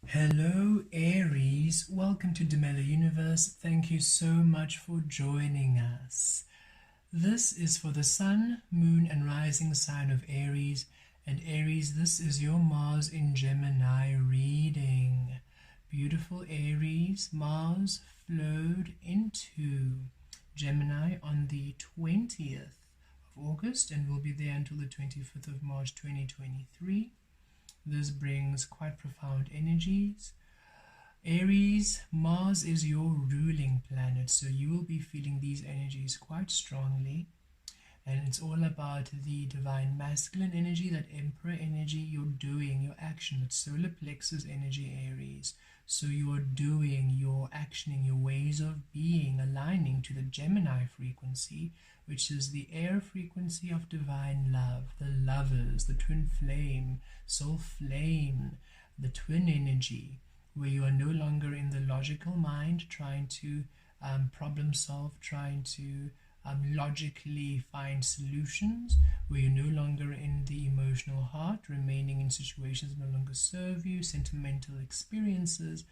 Hello Aries, welcome to Demelo Universe. Thank you so much for joining us. This is for the Sun, Moon and Rising sign of Aries. And Aries, this is your Mars in Gemini reading. Beautiful Aries, Mars flowed into Gemini on the 20th of August and will be there until the 25th of March 2023. This brings quite profound energies. Aries, Mars is your ruling planet, so you will be feeling these energies quite strongly. And it's all about the divine masculine energy, that emperor energy, your doing, your action, that solar plexus energy, Aries. So you are doing, you're actioning, your ways of being, aligning to the Gemini frequency, which is the air frequency of divine love, the lovers, the twin flame, soul flame, the twin energy, where you are no longer in the logical mind trying to problem solve, trying to logically find solutions, where you're no longer in the emotional heart, remaining in situations that no longer serve you, sentimental experiences,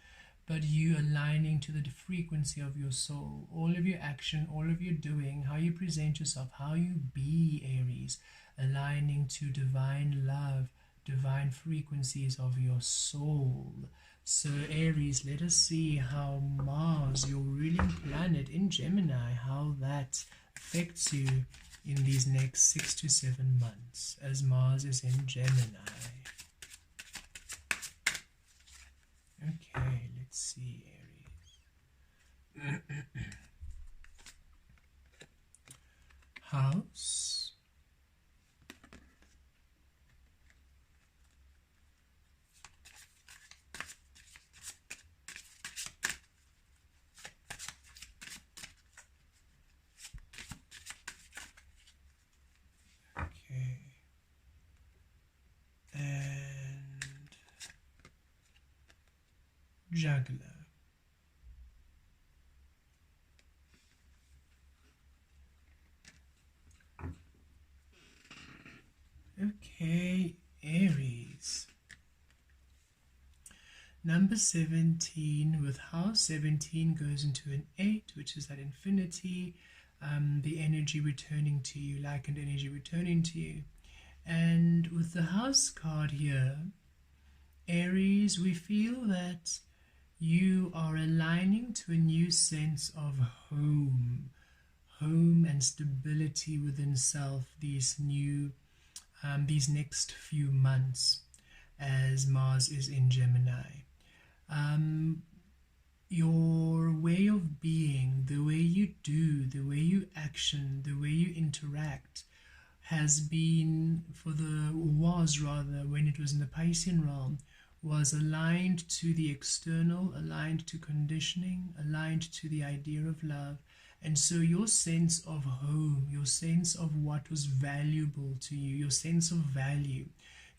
but you aligning to the frequency of your soul. All of your action, all of your doing, how you present yourself, how you be, Aries, aligning to divine love, divine frequencies of your soul. So Aries, let us see how Mars, your ruling planet in Gemini, how that affects you in these next 6 to 7 months as Mars is in Gemini. Okay, let's see, Aries. House. Okay. And Juggler. Okay, Aries. Number 17, with house 17 goes into an 8, which is that infinity, the energy returning to you, likened energy returning to you. And with the house card here, Aries, we feel that you are aligning to a new sense of home and stability within self these next few months as Mars is in Gemini. Your way of being, the way you do, the way you action, the way you interact has been, was rather, when it was in the Piscean realm, was aligned to the external, aligned to conditioning, aligned to the idea of love. And so your sense of home, your sense of what was valuable to you, your sense of value,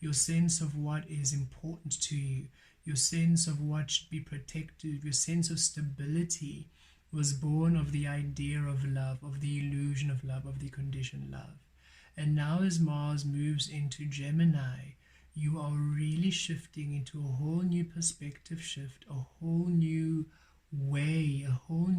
your sense of what is important to you, your sense of what should be protected, your sense of stability was born of the idea of love, of the illusion of love, of the conditioned love. And now as Mars moves into Gemini, you are really shifting into a whole new perspective shift, a whole new way, a whole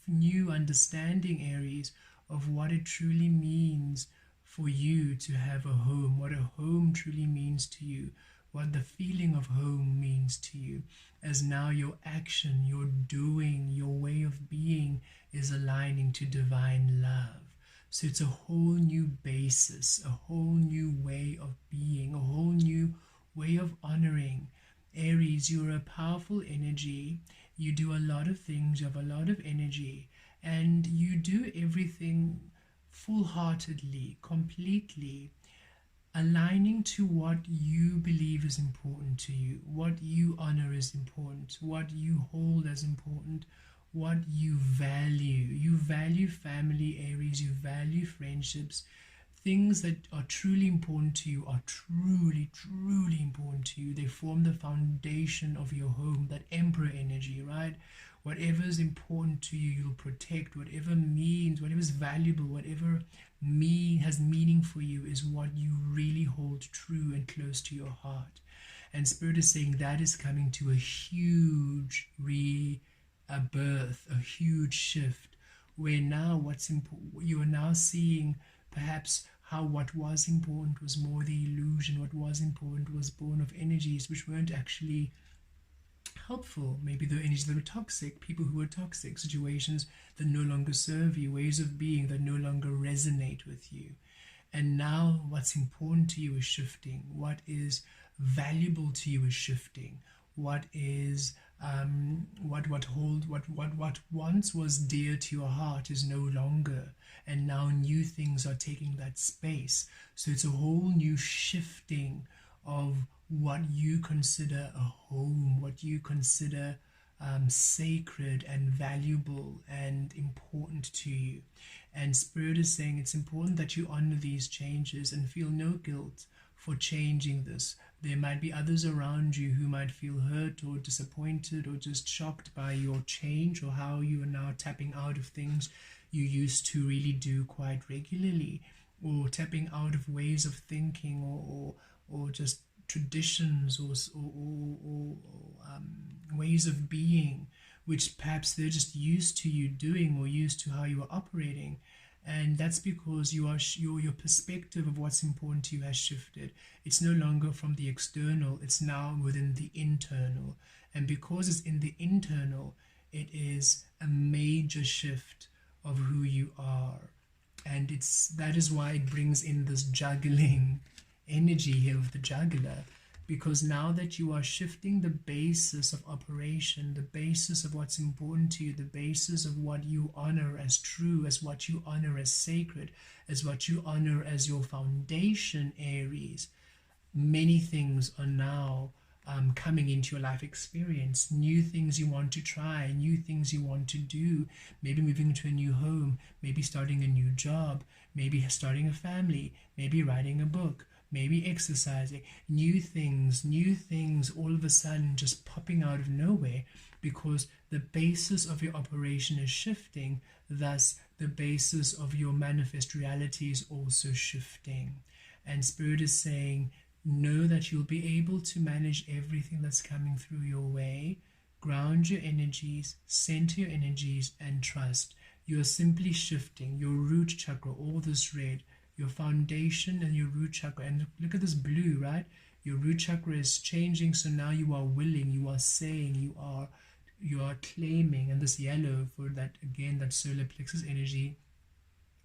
new understanding, Aries, of what it truly means for you to have a home, what a home truly means to you, what the feeling of home means to you, as now your action, your doing, your way of being is aligning to divine love. So it's a whole new basis, a whole new way of being, a whole new way of honoring. Aries, you're a powerful energy. You do a lot of things, you have a lot of energy, and you do everything full-heartedly, completely, aligning to what you believe is important to you, what you honor is important, what you hold as important, what you value. You value family, Aries, you value friendships. Things that are truly important to you are truly, truly important to you. They form the foundation of your home, that emperor energy, right? Whatever is important to you, you'll protect. Whatever means, whatever is valuable, whatever has meaning for you is what you really hold true and close to your heart. And Spirit is saying that is coming to a huge rebirth, a huge shift, where now what's important, you are now seeing perhaps how what was important was more the illusion, what was important was born of energies which weren't actually helpful. Maybe the energies that were toxic, people who were toxic, situations that no longer serve you, ways of being that no longer resonate with you. And now what's important to you is shifting. What is valuable to you is shifting. What is what once was dear to your heart is no longer, and now new things are taking that space. So it's a whole new shifting of what you consider a home, what you consider sacred and valuable and important to you. And Spirit is saying it's important that you honor these changes and feel no guilt for changing this. There might be others around you who might feel hurt or disappointed or just shocked by your change, or how you are now tapping out of things you used to really do quite regularly, or tapping out of ways of thinking, or just traditions, or ways of being, which perhaps they're just used to you doing or used to how you are operating. And that's because your perspective of what's important to you has shifted. It's no longer from the external, it's now within the internal. And because it's in the internal, it is a major shift of who you are. And that is why it brings in this juggling energy here with the juggler, because now that you are shifting the basis of operation, the basis of what's important to you, the basis of what you honor as true, as what you honor as sacred, as what you honor as your foundation, Aries, many things are now coming into your life experience. New things you want to try, new things you want to do, maybe moving to a new home, maybe starting a new job, maybe starting a family, maybe writing a book, maybe exercising, new things all of a sudden just popping out of nowhere, because the basis of your operation is shifting. Thus the basis of your manifest reality is also shifting. And Spirit is saying, know that you'll be able to manage everything that's coming through your way. Ground your energies, center your energies, and trust. You're simply shifting your root chakra, all this red, your foundation and your root chakra. And look at this blue, right? Your root chakra is changing, so now you are willing, you are saying, you are claiming. And this yellow, for that, again, that solar plexus energy,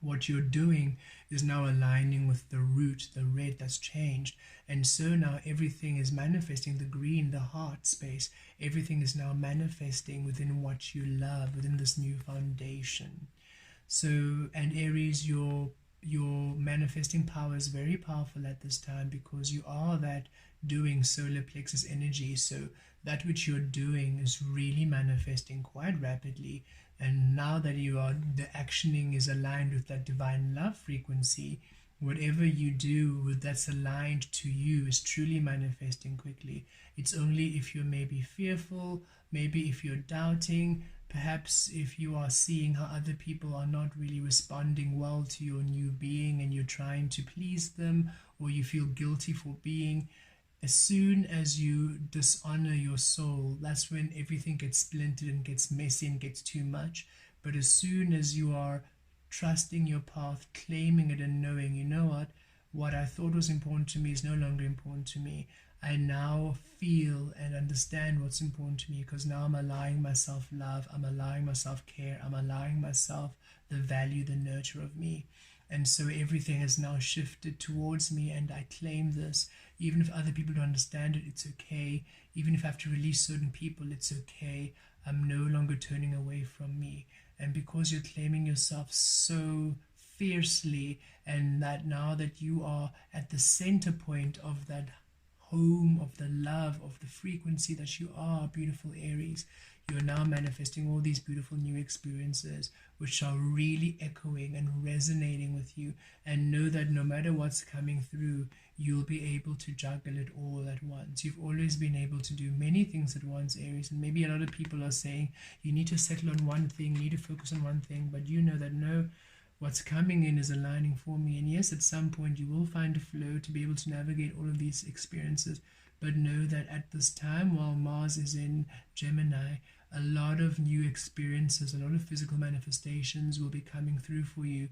what you're doing is now aligning with the root, the red that's changed. And so now everything is manifesting, the green, the heart space, everything is now manifesting within what you love, within this new foundation. So, and Aries, your manifesting power is very powerful at this time, because you are that doing solar plexus energy. So that which you're doing is really manifesting quite rapidly. And now that the actioning is aligned with that divine love frequency, whatever you do that's aligned to you is truly manifesting quickly. It's only if you're maybe fearful, maybe if you're doubting, perhaps if you are seeing how other people are not really responding well to your new being and you're trying to please them, or you feel guilty for being. As soon as you dishonor your soul, that's when everything gets splintered and gets messy and gets too much. But as soon as you are trusting your path, claiming it, and knowing, you know what I thought was important to me is no longer important to me. I now feel and understand what's important to me, because now I'm allowing myself love, I'm allowing myself care, I'm allowing myself the value, the nurture of me. And so everything has now shifted towards me, and I claim this. Even if other people don't understand it, it's okay. Even if I have to release certain people, it's okay. I'm no longer turning away from me. And because you're claiming yourself so fiercely, and that now that you are at the center point of that home, of the love, of the frequency that you are, beautiful Aries, you are now manifesting all these beautiful new experiences which are really echoing and resonating with you. And know that no matter what's coming through, you'll be able to juggle it all at once. You've always been able to do many things at once, Aries. And maybe a lot of people are saying you need to settle on one thing, you need to focus on one thing, but you know that no, what's coming in is aligning for me. And yes, at some point you will find a flow to be able to navigate all of these experiences, but know that at this time, while Mars is in Gemini, a lot of new experiences, a lot of physical manifestations will be coming through for you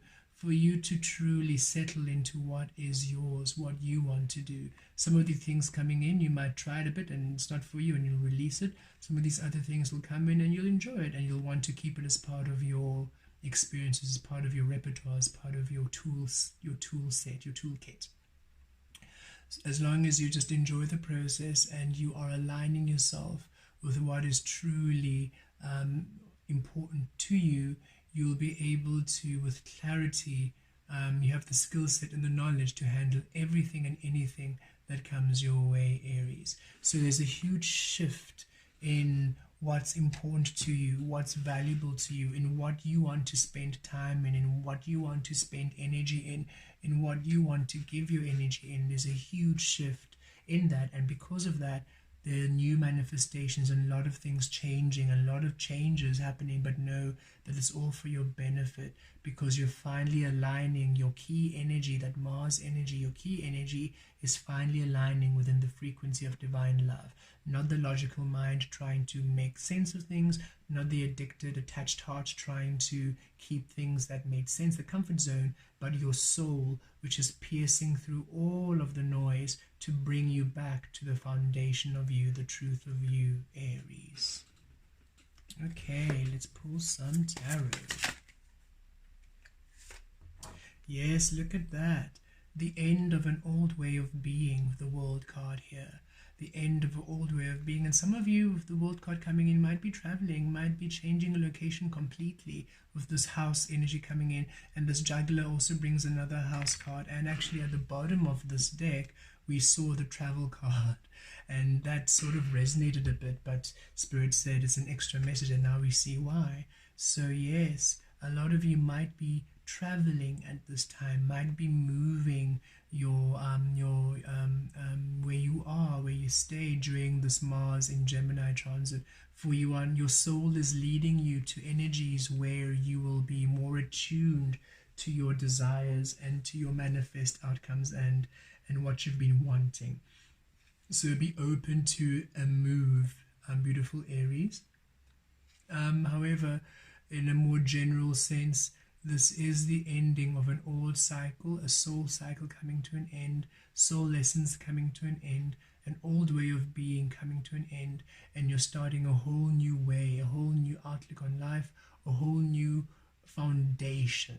to truly settle into what is yours, what you want to do. Some of the things coming in, you might try it a bit and it's not for you and you'll release it. Some of these other things will come in and you'll enjoy it and you'll want to keep it as part of your experiences, as part of your repertoire, as part of your tools, your tool set, your toolkit. As long as you just enjoy the process and you are aligning yourself with what is truly important to you, you'll be able to, with clarity, you have the skill set and the knowledge to handle everything and anything that comes your way, Aries. So there's a huge shift in what's important to you, what's valuable to you, in what you want to spend time in what you want to spend energy in what you want to give your energy in. There's a huge shift in that, and because of that, there are new manifestations and a lot of things changing, a lot of changes happening, but know that it's all for your benefit because you're finally aligning your key energy, that Mars energy, your key energy is finally aligning within the frequency of divine love. Not the logical mind trying to make sense of things, not the addicted, attached heart trying to keep things that made sense, the comfort zone, but your soul, which is piercing through all of the noise to bring you back to the foundation of you, the truth of you, Aries. Okay, let's pull some tarot. Yes, look at that. The end of an old way of being with the World card here. The end of an old way of being. And some of you, with the World card coming in, might be traveling, might be changing a location completely with this house energy coming in. And this juggler also brings another house card. And actually at the bottom of this deck, we saw the travel card. And that sort of resonated a bit, but Spirit said it's an extra message, and now we see why. So yes, a lot of you might be traveling at this time, might be moving your where you are, where you stay during this Mars in Gemini transit. For you, your soul is leading you to energies where you will be more attuned to your desires and to your manifest outcomes and what you've been wanting. So be open to a move, beautiful Aries. However, in a more general sense, this is the ending of an old cycle, a soul cycle coming to an end, soul lessons coming to an end, an old way of being coming to an end, and you're starting a whole new way, a whole new outlook on life, a whole new foundation,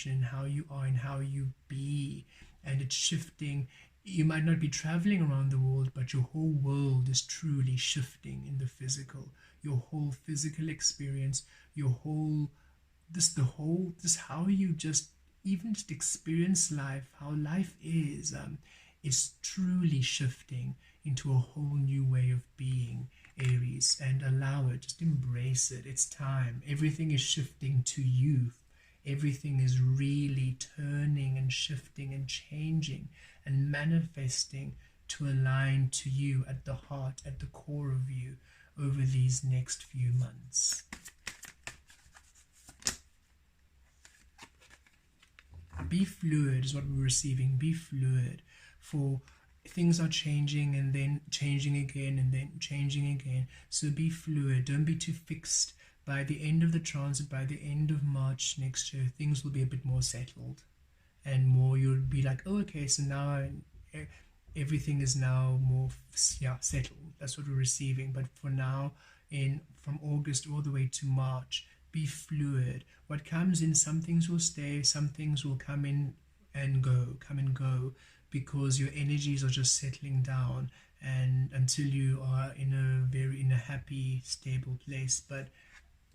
in how you are and how you be, and it's shifting. You might not be traveling around the world, but your whole world is truly shifting in the physical. Your whole physical experience, your whole this how you just even just experience life, how life is truly shifting into a whole new way of being, Aries, and allow it, just embrace it. It's time. Everything is shifting to youth. Everything is really turning and shifting and changing and manifesting to align to you at the heart, at the core of you over these next few months. Be fluid is what we're receiving. Be fluid, for things are changing and then changing again and then changing again. So be fluid. Don't be too fixed. By the end of the transit, by the end of March next year, things will be a bit more settled and more, you'll be like, oh, okay, so now everything is now more settled. That's what we're receiving. But for now, from August all the way to March, be fluid. What comes in, some things will stay, some things will come in and go, because your energies are just settling down, and until you are in a happy, stable place. But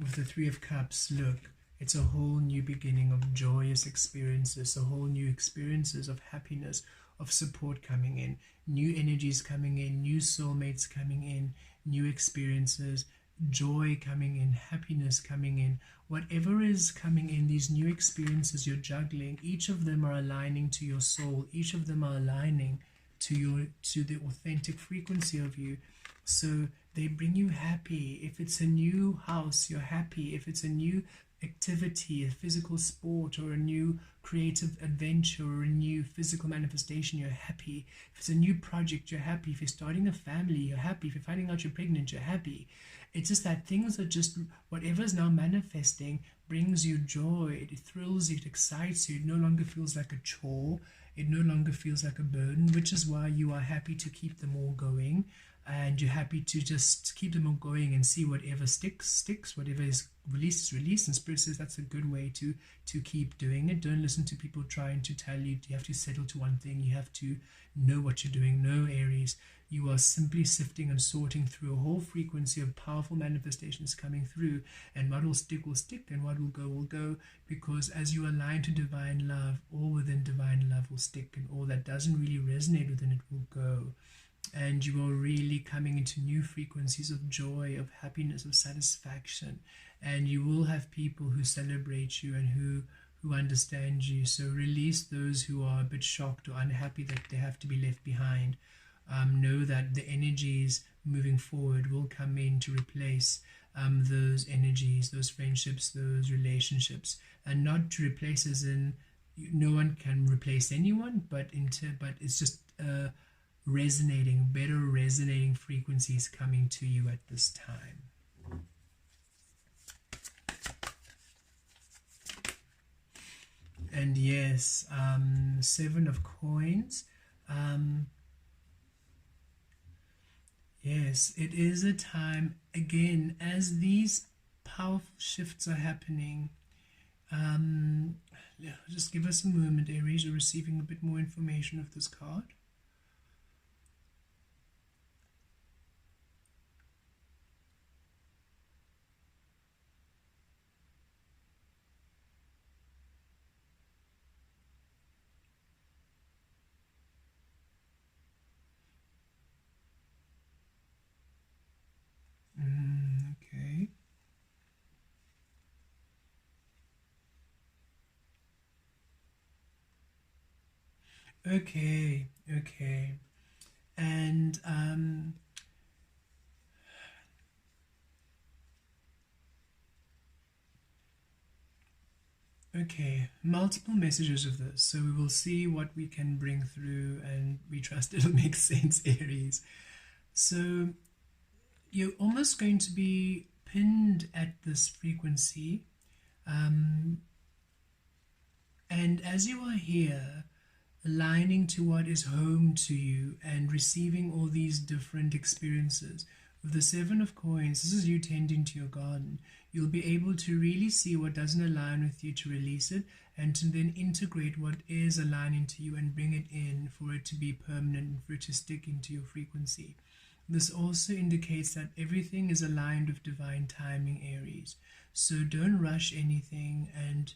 with the Three of Cups, look, it's a whole new beginning of joyous experiences, a whole new experiences of happiness, of support coming in, new energies coming in, new soulmates coming in, new experiences, joy coming in, happiness coming in. Whatever is coming in, these new experiences you're juggling, each of them are aligning to your soul. Each of them are aligning to the authentic frequency of you. So they bring you happy. If it's a new house, you're happy. If it's a new activity, a physical sport, or a new creative adventure, or a new physical manifestation, you're happy. If it's a new project, you're happy. If you're starting a family, you're happy. If you're finding out you're pregnant, you're happy. It's just that things are just, whatever's now manifesting brings you joy. It thrills you, it excites you. It no longer feels like a chore. It no longer feels like a burden, which is why you are happy to keep them all going. And you're happy to just keep them all going and see whatever sticks, whatever is released. And Spirit says that's a good way to keep doing it. Don't listen to people trying to tell you you have to settle to one thing. You have to know what you're doing. No, Aries, you are simply sifting and sorting through a whole frequency of powerful manifestations coming through, and what will stick, and what will go, because as you align to divine love, all within divine love will stick, and all that doesn't really resonate within it will go. And you are really coming into new frequencies of joy, of happiness, of satisfaction, and you will have people who celebrate you and who understand you. So release those who are a bit shocked or unhappy that they have to be left behind. Know that the energies moving forward will come in to replace those energies, those friendships, those relationships, and not to replace as in no one can replace anyone, but it's just better resonating frequencies coming to you at this time. And yes, 7 of coins. Yes, it is a time, again, as these powerful shifts are happening. Just give us a moment, Aries. You're receiving a bit more information of this card. Okay. Okay. And okay, multiple messages of this, so we will see what we can bring through, and we trust it'll make sense, Aries. So you're almost going to be pinned at this frequency, and as you are here, aligning to what is home to you and receiving all these different experiences. With the 7 of coins, this is you tending to your garden. You'll be able to really see what doesn't align with you, to release it, and to then integrate what is aligning to you and bring it in for it to be permanent and for it to stick into your frequency. This also indicates that everything is aligned with divine timing, Aries. So don't rush anything, and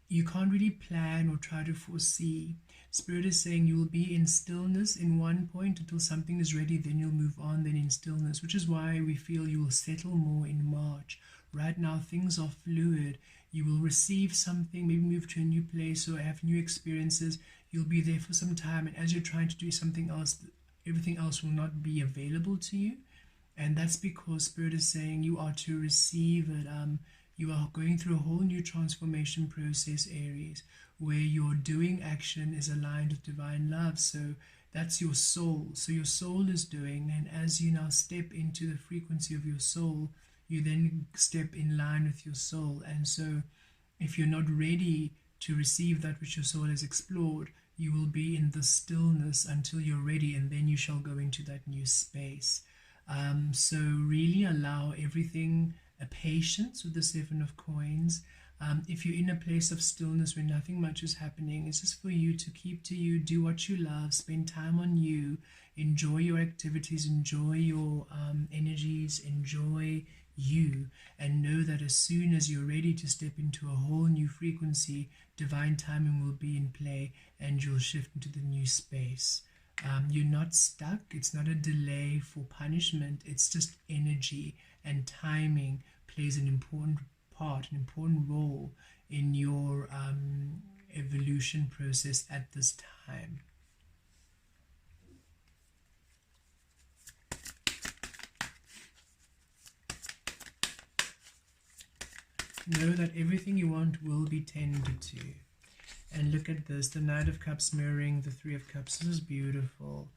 you can't really plan or try to foresee. Spirit is saying you will be in stillness in one point until something is ready, then you'll move on, then in stillness, which is why we feel you will settle more in March. Right now things are fluid. You will receive something, maybe move to a new place or have new experiences. You'll be there for some time, and as you're trying to do something else, everything else will not be available to you. And that's because Spirit is saying you are to receive it. You are going through a whole new transformation process, Aries, where your doing action is aligned with divine love. So that's your soul. So your soul is doing, and as you now step into the frequency of your soul, you then step in line with your soul. And so if you're not ready to receive that which your soul has explored, you will be in the stillness until you're ready, and then you shall go into that new space. So really allow everything, a patience with the 7 of coins. If you're in a place of stillness where nothing much is happening, it's just for you to keep to you, do what you love, spend time on you, enjoy your activities, enjoy your energies, enjoy you, and know that as soon as you're ready to step into a whole new frequency, divine timing will be in play and you'll shift into the new space. You're not stuck. It's not a delay for punishment. It's just energy, and timing plays an important part, an important role in your evolution process at this time. Know that everything you want will be tended to. And look at this, the Knight of Cups mirroring the Three of Cups. This is beautiful.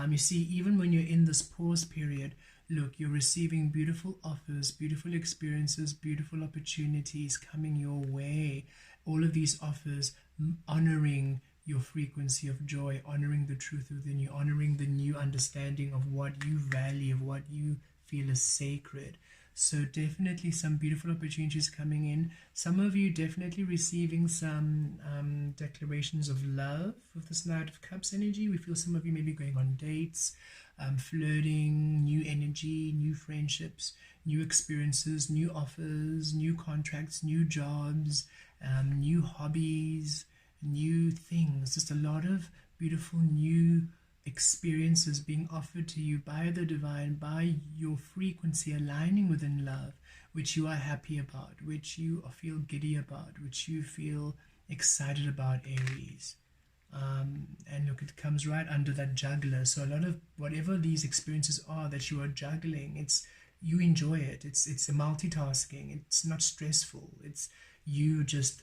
You see, even when you're in this pause period, look, you're receiving beautiful offers, beautiful experiences, beautiful opportunities coming your way. All of these offers honoring your frequency of joy, honoring the truth within you, honoring the new understanding of what you value, of what you feel is sacred. So definitely some beautiful opportunities coming in. Some of you definitely receiving some declarations of love with this Knight of Cups energy. We feel some of you may be going on dates, flirting, new energy, new friendships, new experiences, new offers, new contracts, new jobs, new hobbies, new things. Just a lot of beautiful new experiences being offered to you by the divine, by your frequency aligning within love, which you are happy about, which you feel giddy about, which you feel excited about, Aries. And look, it comes right under that juggler. So a lot of whatever these experiences are that you are juggling, it's you enjoy it. It's a multitasking. It's not stressful. It's you just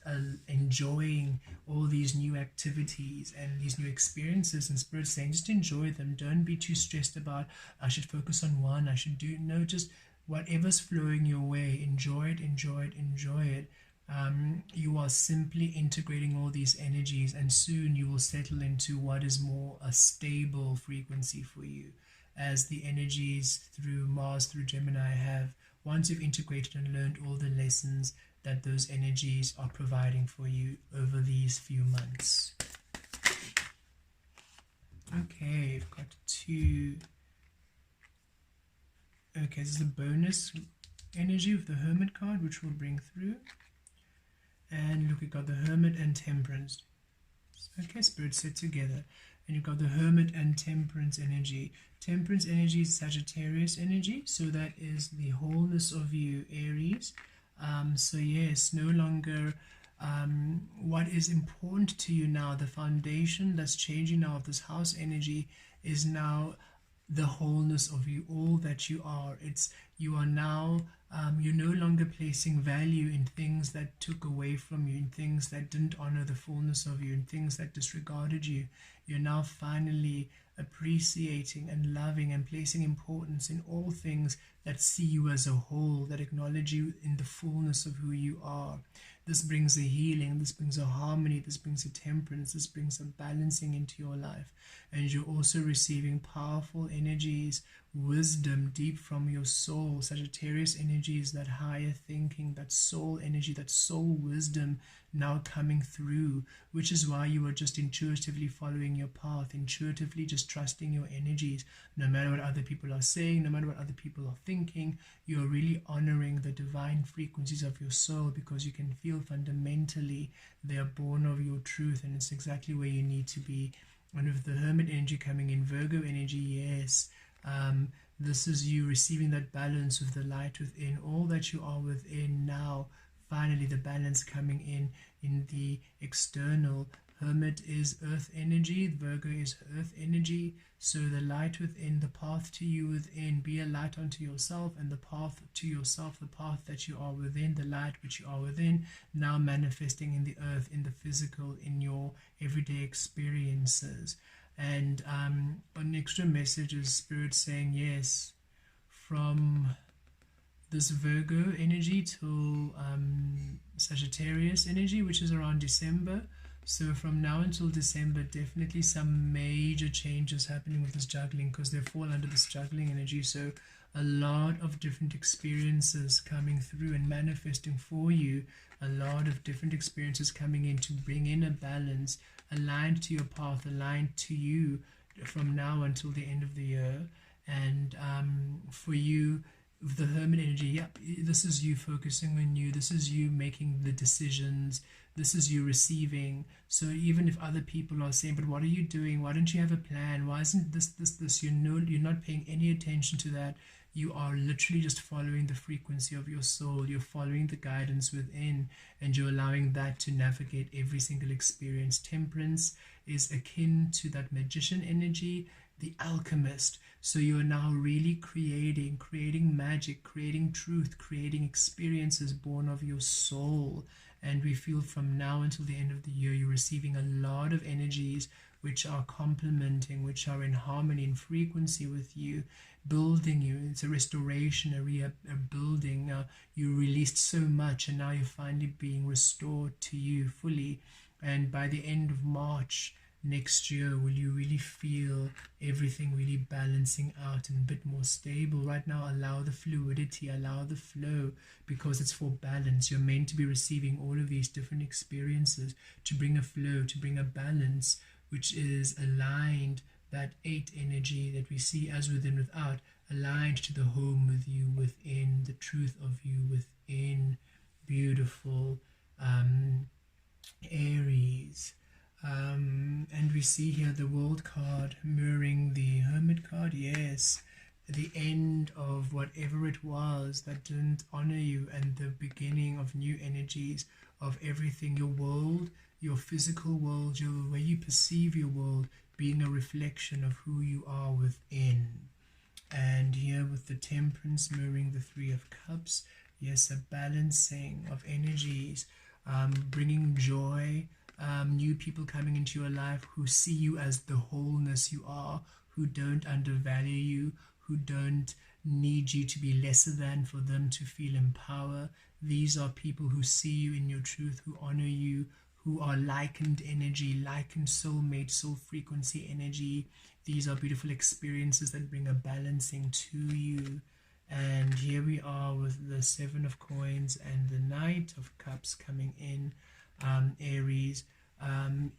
enjoying all these new activities and these new experiences, and Spirit saying just enjoy them. Don't be too stressed about I should focus on one, I should do, no, just whatever's flowing your way, enjoy it, enjoy it, enjoy it. You are simply integrating all these energies, and soon you will settle into what is more a stable frequency for you, as the energies through Mars, through Gemini have, once you've integrated and learned all the lessons that those energies are providing for you over these few months. Okay, I've got two. Okay, this is a bonus energy of the Hermit card, which we'll bring through. And look, we've got the Hermit and Temperance. Okay, Spirit set together. And you've got the Hermit and Temperance energy. Temperance energy is Sagittarius energy, so that is the wholeness of you, Aries. So yes, no longer what is important to you now, the foundation that's changing now of this house energy is now the wholeness of you, all that you are. It's you are now you're no longer placing value in things that took away from you, in things that didn't honor the fullness of you, in things that disregarded you. You're now finally appreciating and loving and placing importance in all things that see you as a whole, that acknowledge you in the fullness of who you are. This brings a healing, this brings a harmony, this brings a temperance, this brings a balancing into your life. And you're also receiving powerful energies, wisdom deep from your soul. Sagittarius energy is that higher thinking, that soul energy, that soul wisdom now coming through, which is why you are just intuitively following your path, intuitively just trusting your energies. No matter what other people are saying, no matter what other people are thinking, you are really honoring the divine frequencies of your soul, because you can feel fundamentally they are born of your truth, and it's exactly where you need to be. And with the Hermit energy coming in, Virgo energy, yes, this is you receiving that balance with the light within, all that you are within now. Finally, the balance coming in the external. Hermit is earth energy, Virgo is earth energy. So the light within, the path to you within, be a light unto yourself, and the path to yourself, the path that you are within, the light which you are within, now manifesting in the earth, in the physical, in your everyday experiences. And an extra message is Spirit saying, yes, from this Virgo energy till Sagittarius energy, which is around December. So from now until December, definitely some major changes happening with this juggling, because they fall under this juggling energy. So a lot of different experiences coming through and manifesting for you, a lot of different experiences coming in to bring in a balance, aligned to your path, aligned to you from now until the end of the year. And for you, the Hermit energy, yep, this is you focusing on you, this is you making the decisions, this is you receiving. So even if other people are saying, but what are you doing, why don't you have a plan, why isn't this, you're not paying any attention to that. You are literally just following the frequency of your soul, you're following the guidance within, and you're allowing that to navigate every single experience. Temperance is akin to that magician energy, the alchemist. So you are now really creating magic, creating truth, creating experiences born of your soul. And we feel from now until the end of the year, you're receiving a lot of energies which are complementing, which are in harmony and frequency with you, building you. It's a restoration, a building. You released so much, and now you're finally being restored to you fully. And by the end of March next year, will you really feel everything really balancing out and a bit more stable? Right now, allow the fluidity, allow the flow, because it's for balance. You're meant to be receiving all of these different experiences to bring a flow, to bring a balance, which is aligned, that 8 energy that we see as within without, aligned to the home with you within, the truth of you within. Beautiful. Aries. And we see here the World card mirroring the Hermit card. Yes, the end of whatever it was that didn't honor you, and the beginning of new energies, of everything, your world, your physical world, the way you perceive your world being a reflection of who you are within. And here with the Temperance mirroring the Three of Cups, yes, a balancing of energies, bringing joy, new people coming into your life who see you as the wholeness you are, who don't undervalue you, who don't need you to be lesser than for them to feel empowered. These are people who see you in your truth, who honor you, who are likened energy, likened soulmate, soul frequency energy. These are beautiful experiences that bring a balancing to you. And here we are with the Seven of Coins and the Knight of Cups coming in, Aries.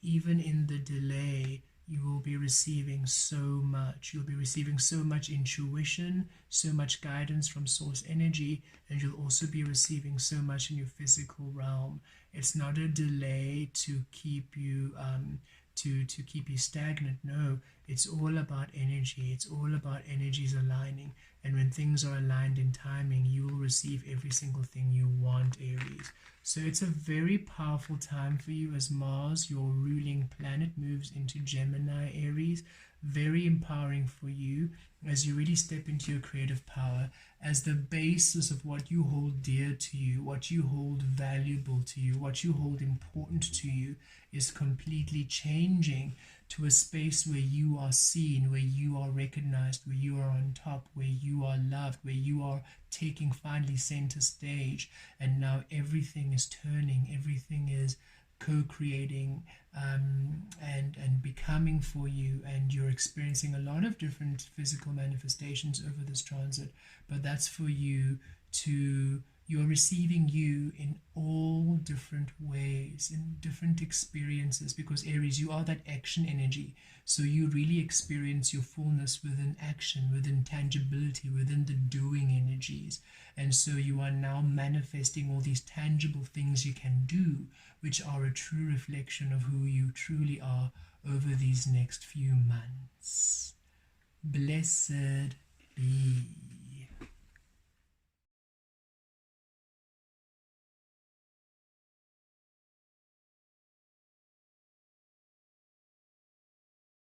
Even in the delay, you will be receiving so much. You'll be receiving so much intuition, so much guidance from source energy, and you'll also be receiving so much in your physical realm. It's not a delay to keep you to keep you stagnant. No, it's all about energy. It's all about energies aligning. And when things are aligned in timing, you will receive every single thing you want, Aries. So it's a very powerful time for you as Mars, your ruling planet, moves into Gemini, Aries. Very empowering for you as you really step into your creative power as the basis of what you hold dear to you, what you hold valuable to you, what you hold important to you is completely changing to a space where you are seen, where you are recognized, where you are on top, where you are loved, where you are taking finally center stage. And now everything is turning, everything is co-creating and becoming for you, and you're experiencing a lot of different physical manifestations over this transit, but that's for you to, you're receiving you in all different ways, in different experiences, because Aries, you are that action energy. So you really experience your fullness within action, within tangibility, within the doing energies. And so you are now manifesting all these tangible things you can do, which are a true reflection of who you truly are over these next few months. Blessed be.